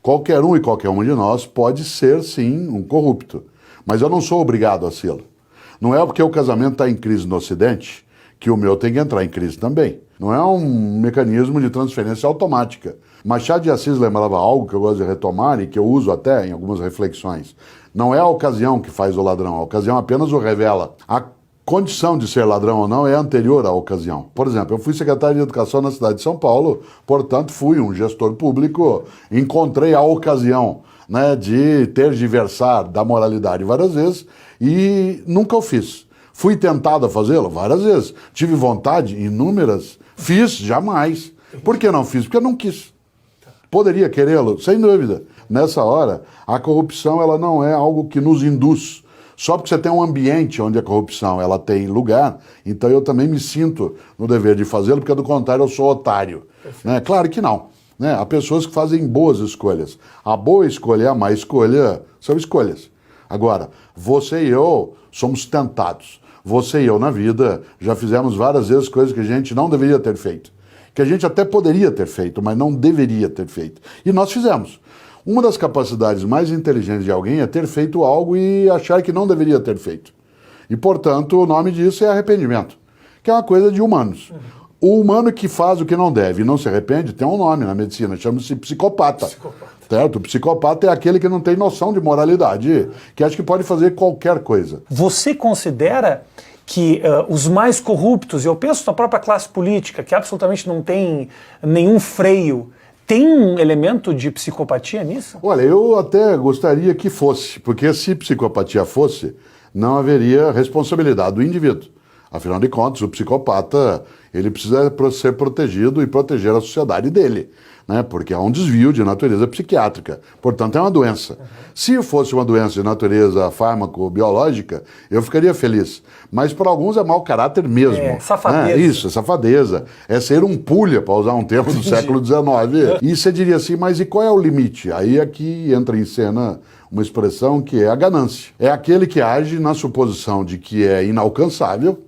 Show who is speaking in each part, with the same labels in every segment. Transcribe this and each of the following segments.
Speaker 1: Qualquer um e qualquer uma de nós pode ser, sim, um corrupto. Mas eu não sou obrigado a sê-lo. Não é porque o casamento está em crise no Ocidente que o meu tem que entrar em crise também. Não é um mecanismo de transferência automática. Machado de Assis lembrava algo que eu gosto de retomar e que eu uso até em algumas reflexões. Não é a ocasião que faz o ladrão, a ocasião apenas o revela. A condição de ser ladrão ou não é anterior à ocasião. Por exemplo, eu fui secretário de Educação na cidade de São Paulo, portanto fui um gestor público, encontrei a ocasião, né, de tergiversar da moralidade várias vezes e nunca o fiz. Fui tentado a fazê-lo várias vezes. Tive vontade, inúmeras. Fiz, jamais. Por que não fiz? Porque eu não quis. Poderia querê-lo? Sem dúvida. Nessa hora, a corrupção ela não é algo que nos induz. Só porque você tem um ambiente onde a corrupção ela tem lugar, então eu também me sinto no dever de fazê-lo, porque do contrário eu sou otário. Né? Claro que não. Né? Há pessoas que fazem boas escolhas. A boa escolha e a má escolha são escolhas. Agora, você e eu somos tentados. Você e eu na vida já fizemos várias vezes coisas que a gente não deveria ter feito. Que a gente até poderia ter feito, mas não deveria ter feito. E nós fizemos. Uma das capacidades mais inteligentes de alguém é ter feito algo e achar que não deveria ter feito. E, portanto, o nome disso é arrependimento, que é uma coisa de humanos. O humano que faz o que não deve e não se arrepende tem um nome na medicina, chama-se psicopata. Certo? O psicopata é aquele que não tem noção de moralidade, que acha que pode fazer qualquer coisa.
Speaker 2: Você considera que os mais corruptos, eu penso na própria classe política, que absolutamente não tem nenhum freio, tem um elemento de psicopatia nisso?
Speaker 1: Olha, eu até gostaria que fosse, porque se psicopatia fosse, não haveria responsabilidade do indivíduo. Afinal de contas, o psicopata ele precisa ser protegido e proteger a sociedade dele, né? Porque há um desvio de natureza psiquiátrica. Portanto, é uma doença. Se fosse uma doença de natureza fármaco-biológica, eu ficaria feliz. Mas para alguns é mau caráter mesmo.
Speaker 2: É, safadeza.
Speaker 1: Né? Isso, é safadeza. É ser um pulha, para usar um termo do século XIX. E você diria assim, mas e qual é o limite? Aí é que entra em cena uma expressão que é a ganância. É aquele que age na suposição de que é inalcançável.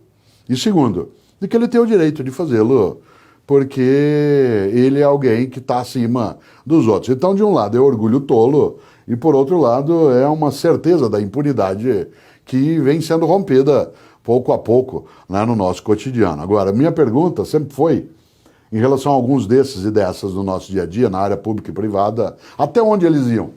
Speaker 1: E segundo, de que ele tem o direito de fazê-lo, porque ele é alguém que está acima dos outros. Então, de um lado é orgulho tolo, e por outro lado é uma certeza da impunidade que vem sendo rompida pouco a pouco, né, no nosso cotidiano. Agora, minha pergunta sempre foi, em relação a alguns desses e dessas no nosso dia a dia, na área pública e privada, até onde eles iam?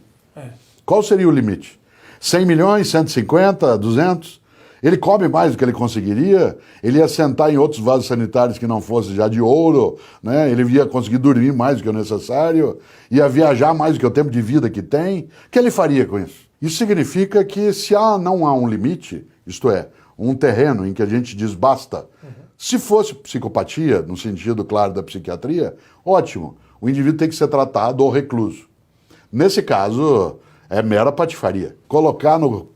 Speaker 1: Qual seria o limite? 100 milhões, 150, 200? Ele come mais do que ele conseguiria, ele ia sentar em outros vasos sanitários que não fosse já de ouro, né? Ele ia conseguir dormir mais do que o necessário, ia viajar mais do que o tempo de vida que tem. O que ele faria com isso? Isso significa que se não há um limite, isto é, um terreno em que a gente diz basta, se fosse psicopatia, no sentido claro da psiquiatria, ótimo, o indivíduo tem que ser tratado ou recluso. Nesse caso, é mera patifaria. Colocar no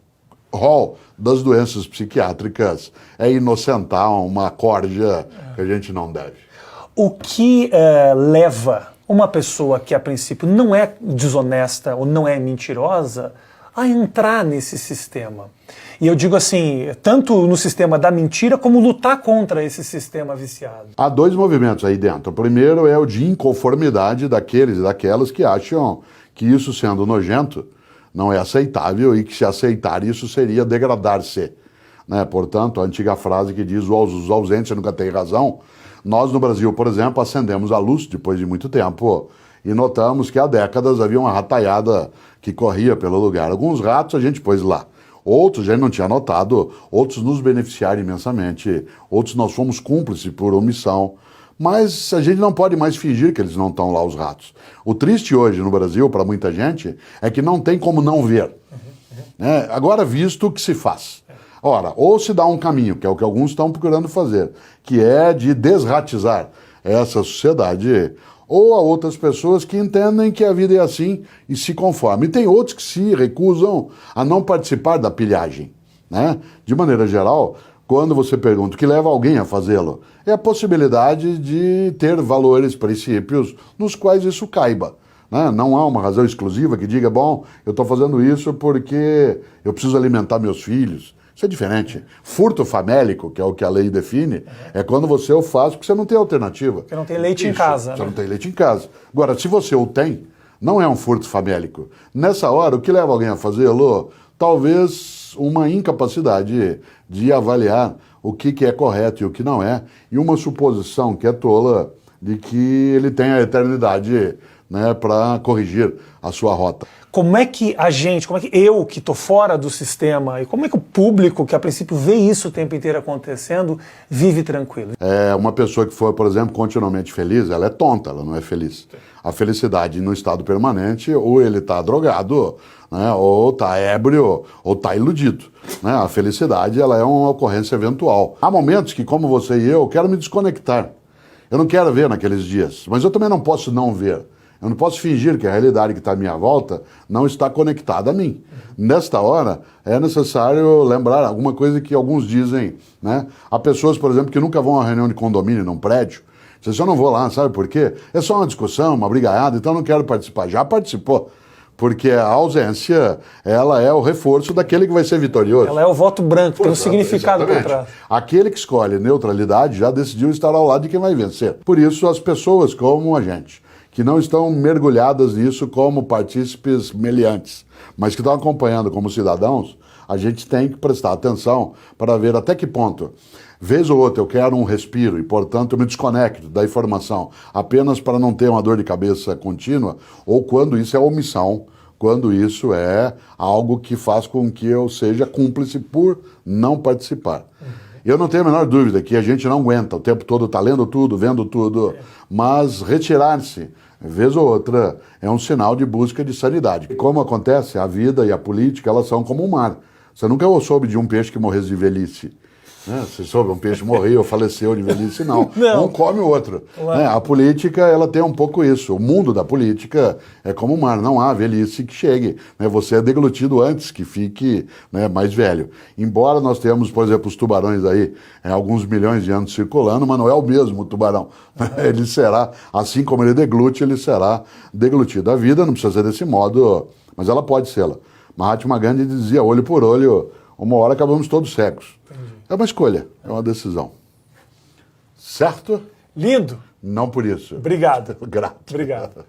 Speaker 1: rol das doenças psiquiátricas é inocentar uma corja que a gente não deve.
Speaker 2: O que leva uma pessoa que a princípio não é desonesta ou não é mentirosa a entrar nesse sistema? E eu digo assim, tanto no sistema da mentira como lutar contra esse sistema viciado.
Speaker 1: Há dois movimentos aí dentro. O primeiro é o de inconformidade daqueles e daquelas que acham que isso sendo nojento não é aceitável e que se aceitar isso seria degradar-se. Né? Portanto, a antiga frase que diz os ausentes nunca têm razão, nós no Brasil, por exemplo, acendemos a luz depois de muito tempo e notamos que há décadas havia uma rataiada que corria pelo lugar. Alguns ratos a gente pôs lá, outros a gente não tinha notado, outros nos beneficiaram imensamente, outros nós fomos cúmplices por omissão. Mas a gente não pode mais fingir que eles não estão lá, os ratos. O triste hoje no Brasil, para muita gente, é que não tem como não ver. Agora, visto o que se faz. Ora, ou se dá um caminho, que é o que alguns estão procurando fazer, que é de desratizar essa sociedade, ou há outras pessoas que entendem que a vida é assim e se conformam. E tem outros que se recusam a não participar da pilhagem. Né? De maneira geral, quando você pergunta o que leva alguém a fazê-lo, é a possibilidade de ter valores, princípios, nos quais isso caiba. Né? Não há uma razão exclusiva que diga, bom, eu estou fazendo isso porque eu preciso alimentar meus filhos. Isso é diferente. Furto famélico, que é o que a lei define, é quando você o faz porque você não tem alternativa.
Speaker 2: Porque não tem leite em casa.
Speaker 1: Você não tem leite em casa. Agora, se você o tem, Não é um furto famélico. Nessa hora, o que leva alguém a fazê-lo? Talvez uma incapacidade de avaliar o que é correto e o que não é, e uma suposição que é tola de que ele tem a eternidade, né, para corrigir a sua rota.
Speaker 2: Como é que a gente, como é que eu, que estou fora do sistema, e como é que o público, que a princípio vê isso o tempo inteiro acontecendo, vive tranquilo?
Speaker 1: Uma pessoa que for, por exemplo, continuamente feliz, ela é tonta, ela não é feliz. A felicidade no estado permanente, ou ele está drogado, né, ou está ébrio, ou está iludido. Né? A felicidade, ela é uma ocorrência eventual. Há momentos que, como você e eu, quero me desconectar. Eu não quero ver naqueles dias, mas eu também não posso não ver. Eu não posso fingir que a realidade que está à minha volta não está conectada a mim. Nesta hora, é necessário lembrar alguma coisa que alguns dizem, né? Há pessoas, por exemplo, que nunca vão a uma reunião de condomínio num prédio. Dizem, eu não vou lá, sabe por quê? É só uma discussão, uma brigaiada, então eu não quero participar. Já participou. Porque a ausência, ela é o reforço daquele que vai ser vitorioso.
Speaker 2: Ela é o voto branco, tem um significado por trás.
Speaker 1: Aquele que escolhe neutralidade já decidiu estar ao lado de quem vai vencer. Por isso, as pessoas como a gente, que não estão mergulhadas nisso como partícipes meliantes, mas que estão acompanhando como cidadãos, a gente tem que prestar atenção para ver até que ponto, vez ou outra, eu quero um respiro e, portanto, eu me desconecto da informação apenas para não ter uma dor de cabeça contínua, ou quando isso é omissão, quando isso é algo que faz com que eu seja cúmplice por não participar. Eu não tenho a menor dúvida que a gente não aguenta o tempo todo, tá lendo tudo, vendo tudo, mas retirar-se, vez ou outra, é um sinal de busca de sanidade. E como acontece, a vida e a política, elas são como um mar. Você nunca soube de um peixe que morresse de velhice. Né? Você soube, um peixe morreu, faleceu de velhice, não. Um come o outro. Né? A política, ela tem um pouco isso. O mundo da política é como um mar, não há velhice que chegue. Né? Você é deglutido antes que fique, né, mais velho. Embora nós tenhamos, por exemplo, os tubarões aí, alguns milhões de anos circulando, mas não é o mesmo tubarão. Ele será, assim como ele deglute, ele será deglutido. A vida não precisa ser desse modo, mas ela pode ser-la. Mahatma Gandhi dizia, olho por olho, uma hora acabamos todos cegos. Entendi. É uma escolha, é uma decisão. Certo?
Speaker 2: Lindo.
Speaker 1: Não por isso.
Speaker 2: Obrigado.
Speaker 1: Grato.
Speaker 2: Obrigado.